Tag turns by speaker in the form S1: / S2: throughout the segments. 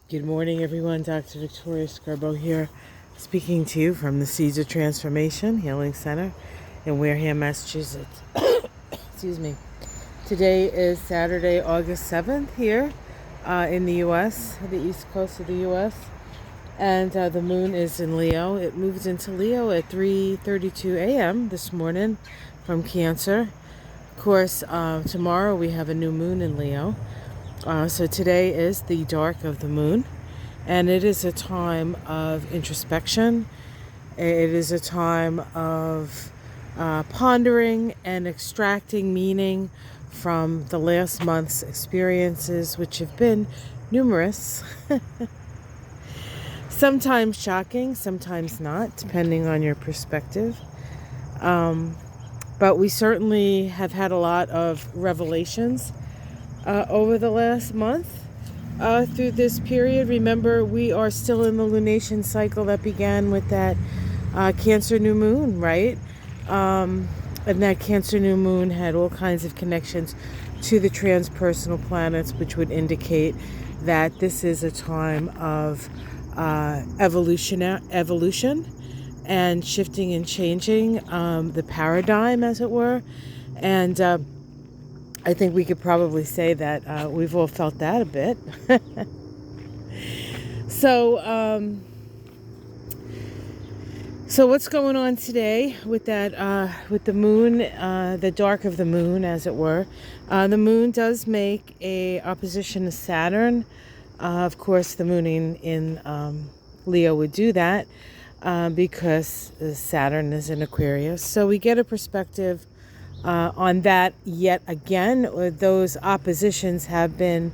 S1: Good morning, everyone. Dr. Victoria Scarborough here, speaking to you from the Seeds of Transformation Healing Center in Wareham, Massachusetts. Excuse me. Today is Saturday, August 7th here in the U.S., the east coast of the U.S., and the moon is in Leo. It moves into Leo at 3:32 a.m. this morning from Cancer. Of course, tomorrow we have a new moon in Leo. So today is the dark of the moon, and it is a time of introspection. It is a time of pondering and extracting meaning from the last month's experiences, which have been numerous. Sometimes shocking, sometimes not, depending on your perspective. But we certainly have had a lot of revelations over the last month through this period. Remember, we are still in the lunation cycle that began with that Cancer new moon, right? And that Cancer new moon had all kinds of connections to the transpersonal planets, which would indicate that this is a time of evolution and shifting and changing the paradigm, as it were. And I think we could probably say that we've all felt that a bit. So what's going on today with that? With the moon, the dark of the moon, as it were. The moon does make a opposition to Saturn. Of course, the moon in Leo would do that because Saturn is in Aquarius. So we get a perspective on that yet again. Those oppositions have been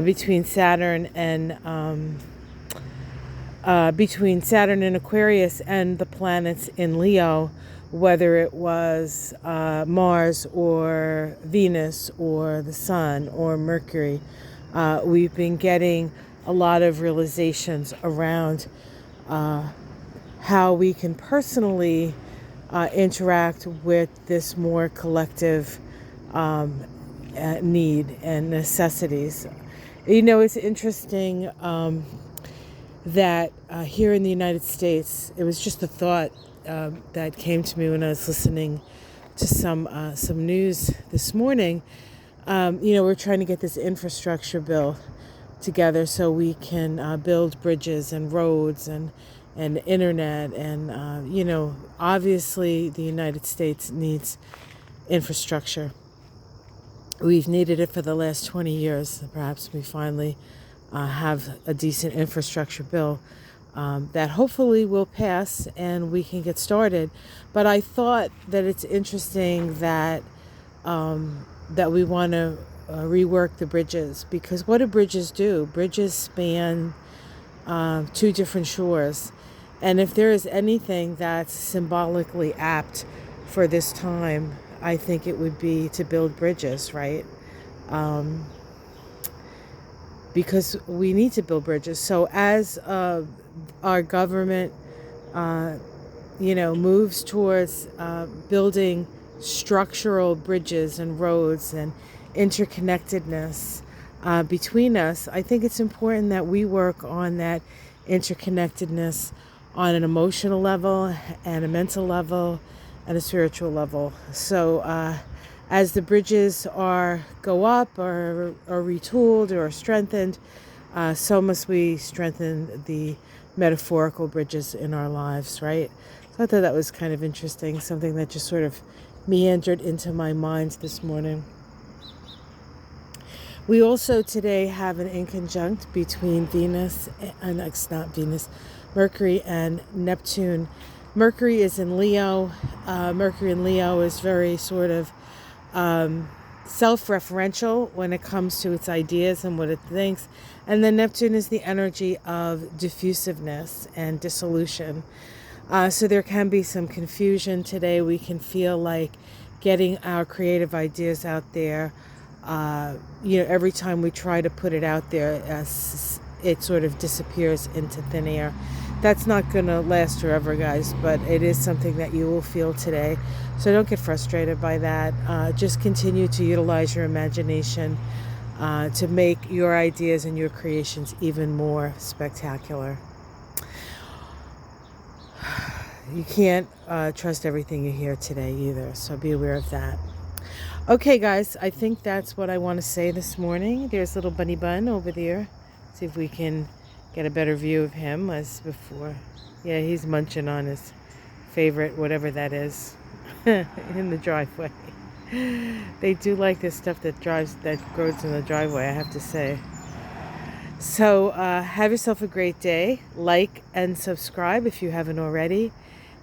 S1: between Saturn and Aquarius and the planets in Leo, whether it was Mars or Venus or the Sun or Mercury. We've been getting a lot of realizations around how we can personally interact with this more collective need and necessities. You know, it's interesting that here in the United States, it was just a thought that came to me when I was listening to some news this morning. We're trying to get this infrastructure bill together so we can build bridges and roads and internet and obviously the United States needs infrastructure. We've needed it for the last 20 years. Perhaps we finally have a decent infrastructure bill that hopefully will pass and we can get started. But I thought that it's interesting that we want to rework the bridges, because what do bridges do? Bridges span two different shores. And if there is anything that's symbolically apt for this time, I think it would be to build bridges, right? Because we need to build bridges. So as our government, moves towards building structural bridges and roads and interconnectedness between us, I think it's important that we work on that interconnectedness on an emotional level and a mental level and a spiritual level. So as the bridges go up or retooled or strengthened, so must we strengthen the metaphorical bridges in our lives, right? So I thought that was kind of interesting, something that just sort of meandered into my mind this morning. We also today have an inconjunct between Mercury and Neptune. Mercury is in Leo. Mercury in Leo is very sort of self-referential when it comes to its ideas and what it thinks. And then Neptune is the energy of diffusiveness and dissolution. So there can be some confusion today. We can feel like getting our creative ideas out there. Every time we try to put it out there, it sort of disappears into thin air. That's not going to last forever, guys, but it is something that you will feel today. So don't get frustrated by that. Just continue to utilize your imagination to make your ideas and your creations even more spectacular. You can't trust everything you hear today either, so be aware of that. Okay, guys, I think that's what I want to say this morning. There's little Bunny Bun over there. See if we can get a better view of him as before. Yeah, he's munching on his favorite, whatever that is, in the driveway. They do like this stuff that grows in the driveway, I have to say. So have yourself a great day. Like and subscribe if you haven't already.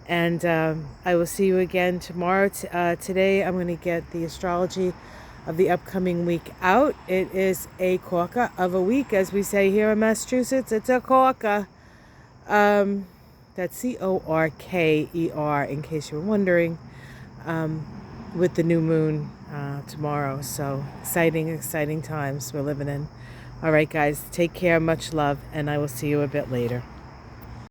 S1: And I will see you again tomorrow. Today I'm going to get the astrology of the upcoming week out. It is a corker of a week, as we say here in Massachusetts. It's a corker. That's C-O-R-K-E-R, in case you were wondering, with the new moon tomorrow. So exciting times we're living in. All right, guys, take care. Much love, and I will see you a bit later.